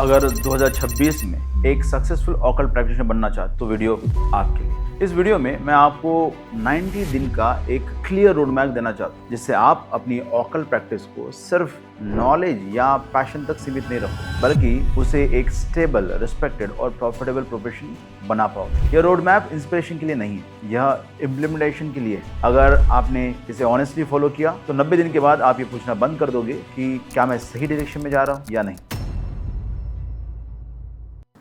अगर 2026 में एक सक्सेसफुल ऑकल्ट प्रैक्टिशनर बनना चाहते तो वीडियो आपके लिए। इस वीडियो में मैं आपको 90 दिन का एक क्लियर रोड मैप देना चाहता हूँ, जिससे आप अपनी ऑकल्ट प्रैक्टिस को सिर्फ नॉलेज या पैशन तक सीमित नहीं रखो, बल्कि उसे एक स्टेबल, रिस्पेक्टेड और प्रॉफिटेबल प्रोफेशन बना पाओ। यह रोड मैप इंस्पिरेशन के लिए नहीं है, यह इम्प्लीमेंटेशन के लिए। अगर आपने इसे ऑनेस्टली फॉलो किया तो 90 दिन के बाद आप ये पूछना बंद कर दोगे कि क्या मैं सही डायरेक्शन में जा रहा हूँ या नहीं।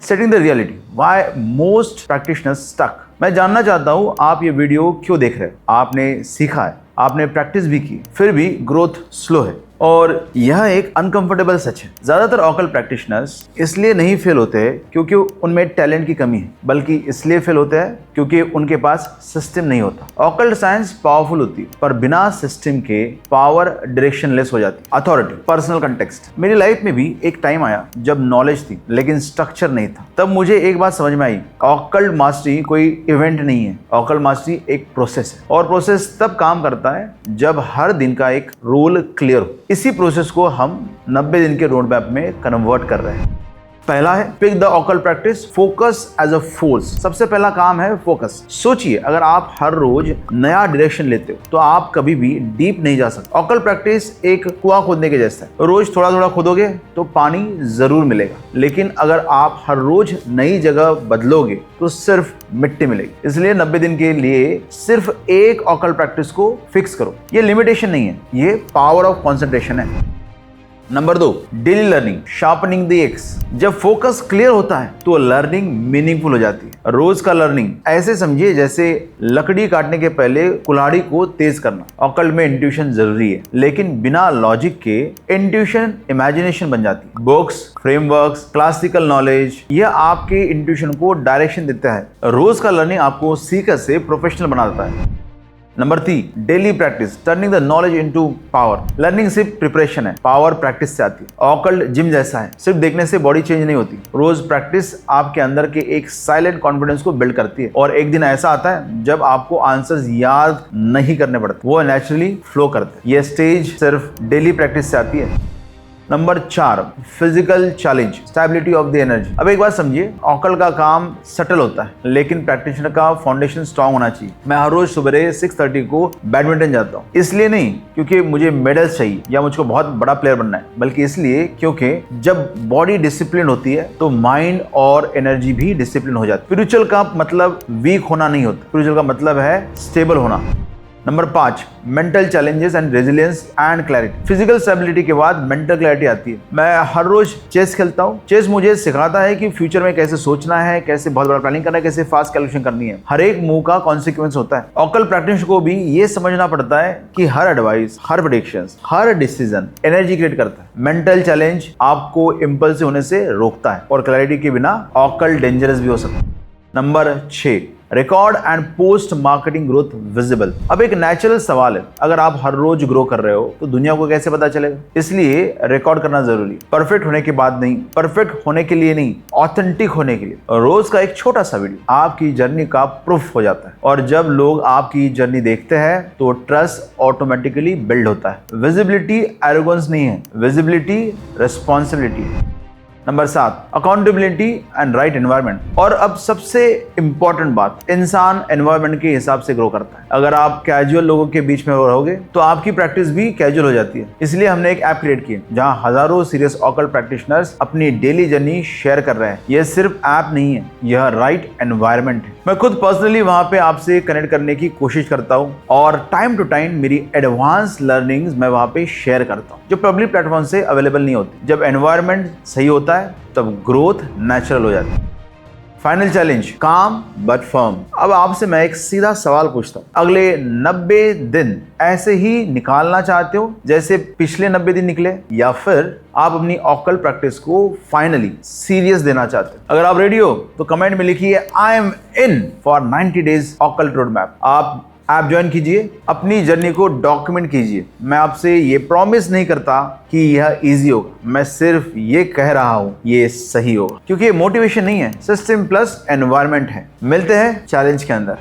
Setting the reality, why most practitioners stuck. मैं जानना चाहता हूं आप ये वीडियो क्यों देख रहे हैं। आपने सीखा है, आपने प्रैक्टिस भी की, फिर भी ग्रोथ स्लो है, और यह एक अनकंफर्टेबल सच है। ज्यादातर ऑकल्ट प्रैक्टिशनर्स इसलिए नहीं फेल होते हैं क्योंकि उनमें टैलेंट की कमी है, बल्कि इसलिए फेल होते हैं क्योंकि उनके पास सिस्टम नहीं होता। ऑकल्ट साइंस पावरफुल होती है, पर बिना सिस्टम के पावर डायरेक्शनलेस हो जाती है। Authority, personal context. मेरी लाइफ में भी एक टाइम आया जब नॉलेज थी लेकिन स्ट्रक्चर नहीं था। तब मुझे एक बात समझ में आई, ऑकल्ट मास्टरी कोई इवेंट नहीं है, ऑकल्ट मास्टरी एक प्रोसेस है। और प्रोसेस तब काम करता है जब हर दिन का एक रूल क्लियर हो। इसी प्रोसेस को हम 90 दिन के रोड मैप में कन्वर्ट कर रहे हैं। पहला है pick the occult practice, focus as a force. सबसे पहला काम है फोकस। सोचिए, अगर आप हर रोज नया डायरेक्शन लेते हो तो आप कभी भी डीप नहीं जा सकते। ऑकल्ट प्रैक्टिस एक कुआं खोदने के जैसा है। रोज थोड़ा थोड़ा खोदोगे तो पानी जरूर मिलेगा, लेकिन अगर आप हर रोज नई जगह बदलोगे तो सिर्फ मिट्टी मिलेगी। इसलिए 90 दिन के लिए सिर्फ एक ऑकल्ट प्रैक्टिस को फिक्स करो। ये लिमिटेशन नहीं है, ये पावर ऑफ कॉन्सेंट्रेशन है। Number 2, daily learning, sharpening the x. जब फोकस क्लियर होता है तो लर्निंग मीनिंगफुल हो जाती है। रोज का लर्निंग ऐसे समझिए जैसे लकड़ी काटने के पहले कुल्हाड़ी को तेज करना। ऑकल्ट में इंट्यूशन जरूरी है, लेकिन बिना लॉजिक के इंट्यूशन इमेजिनेशन बन जाती है। बुक्स, फ्रेमवर्क्स, क्लासिकल नॉलेज, यह आपके इंट्यूशन को डायरेक्शन देता है। रोज का लर्निंग आपको सीकर से प्रोफेशनल बना देता है। Number 3, daily practice, turning the knowledge into power. Learning सिर्फ प्रिपरेशन है, पावर प्रैक्टिस से आती है। ऑकल्ट जिम जैसा है, सिर्फ देखने से बॉडी चेंज नहीं होती। रोज प्रैक्टिस आपके अंदर के एक साइलेंट कॉन्फिडेंस को बिल्ड करती है, और एक दिन ऐसा आता है जब आपको आंसर्स याद नहीं करने पड़ते, वो नेचुरली फ्लो करते हैं। ये स्टेज सिर्फ डेली प्रैक्टिस से आती है। Number 4, physical challenge, stability of the energy. अब एक बात समझिए, ऑकल्ट का काम सटल होता है, लेकिन प्रैक्टिशनर का फाउंडेशन स्ट्रांग होना चाहिए। मैं हर रोज सुबह 6:30 को बैडमिंटन जाता हूँ, इसलिए नहीं क्योंकि मुझे मेडल्स चाहिए या मुझको बहुत बड़ा प्लेयर बनना है, बल्कि इसलिए क्योंकि जब बॉडी डिसिप्लिन होती है तो माइंड और एनर्जी भी डिसिप्लिन हो जाती है। स्पिरिचुअल का मतलब वीक होना नहीं होता, स्पिरिचुअल का मतलब है स्टेबल होना। Number 5, mental challenges and resilience and clarity. Physical stability के बाद मेंटल क्लैरिटी आती है। मैं हर रोज चेस खेलता हूँ। चेस मुझे सिखाता है कि फ्यूचर में कैसे सोचना है, कैसे बहुत बड़ा प्लानिंग करना है, कैसे फास्ट कैलकुलेशन करनी है। हर एक मूव का कॉन्सिक्वेंस होता है। ऑकल्ट प्रैक्टिशनर को भी ये समझना पड़ता है कि हर एडवाइस, हर प्रेडिक्शंस, हर डिसीजन एनर्जी क्रिएट करता है। मेंटल चैलेंज आपको इम्पल्सिव होने से रोकता है, और क्लैरिटी के बिना ऑकल्ट डेंजरस भी हो सकता है। Number 6, record and post marketing growth visible. अब एक नेचुरल सवाल है, अगर आप हर रोज ग्रो कर रहे हो तो दुनिया को कैसे पता चलेगा? इसलिए रिकॉर्ड करना जरूरी। परफेक्ट होने के बाद नहीं, परफेक्ट होने के लिए नहीं, ऑथेंटिक होने के लिए। रोज का एक छोटा सा वीडियो आपकी जर्नी का प्रूफ हो जाता है, और जब लोग आपकी जर्नी देखते हैं तो ट्रस्ट ऑटोमेटिकली बिल्ड होता है। विजिबिलिटी एरोगेंस नहीं है, विजिबिलिटी रिस्पॉन्सिबिलिटी है। Number 7, accountability and right environment. और अब सबसे इंपॉर्टेंट बात, इंसान एनवायरनमेंट के हिसाब से ग्रो करता है। अगर आप कैजुअल लोगों के बीच में रहोगे तो आपकी प्रैक्टिस भी कैजुअल हो जाती है। इसलिए हमने एक ऐप क्रिएट की है जहां हजारों सीरियस ऑकल्ट प्रैक्टिशनर्स अपनी डेली जर्नी शेयर कर रहे हैं। यह सिर्फ ऐप नहीं है, यह राइट एनवायरनमेंट है। मैं खुद पर्सनली वहां पे आपसे कनेक्ट करने की कोशिश करता हूं, और टाइम टू टाइम मेरी एडवांस लर्निंग्स मैं वहां पे शेयर करता हूं जो पब्लिक प्लेटफॉर्म से अवेलेबल नहीं होती। जब एनवायरनमेंट सही होता है तब ग्रोथ नेचुरल हो जाती है। फाइनल चैलेंज, काम बट फर्म। अब आपसे मैं एक सीधा सवाल पूछता हूँ, अगले 90 दिन ऐसे ही निकालना चाहते हो जैसे पिछले 90 दिन निकले, या फिर आप अपनी ऑकल्ट प्रैक्टिस को फाइनली सीरियस देना चाहते हो? अगर आप रेडी हो तो कमेंट में लिखिए I am in for 90 days occult road map. आप ऐप ज्वाइन कीजिए, अपनी जर्नी को डॉक्यूमेंट कीजिए। मैं आपसे ये प्रॉमिस नहीं करता कि यह इजी होगा, मैं सिर्फ ये कह रहा हूं ये सही होगा, क्योंकि ये मोटिवेशन नहीं है, सिस्टम प्लस एनवायरनमेंट है। मिलते हैं चैलेंज के अंदर।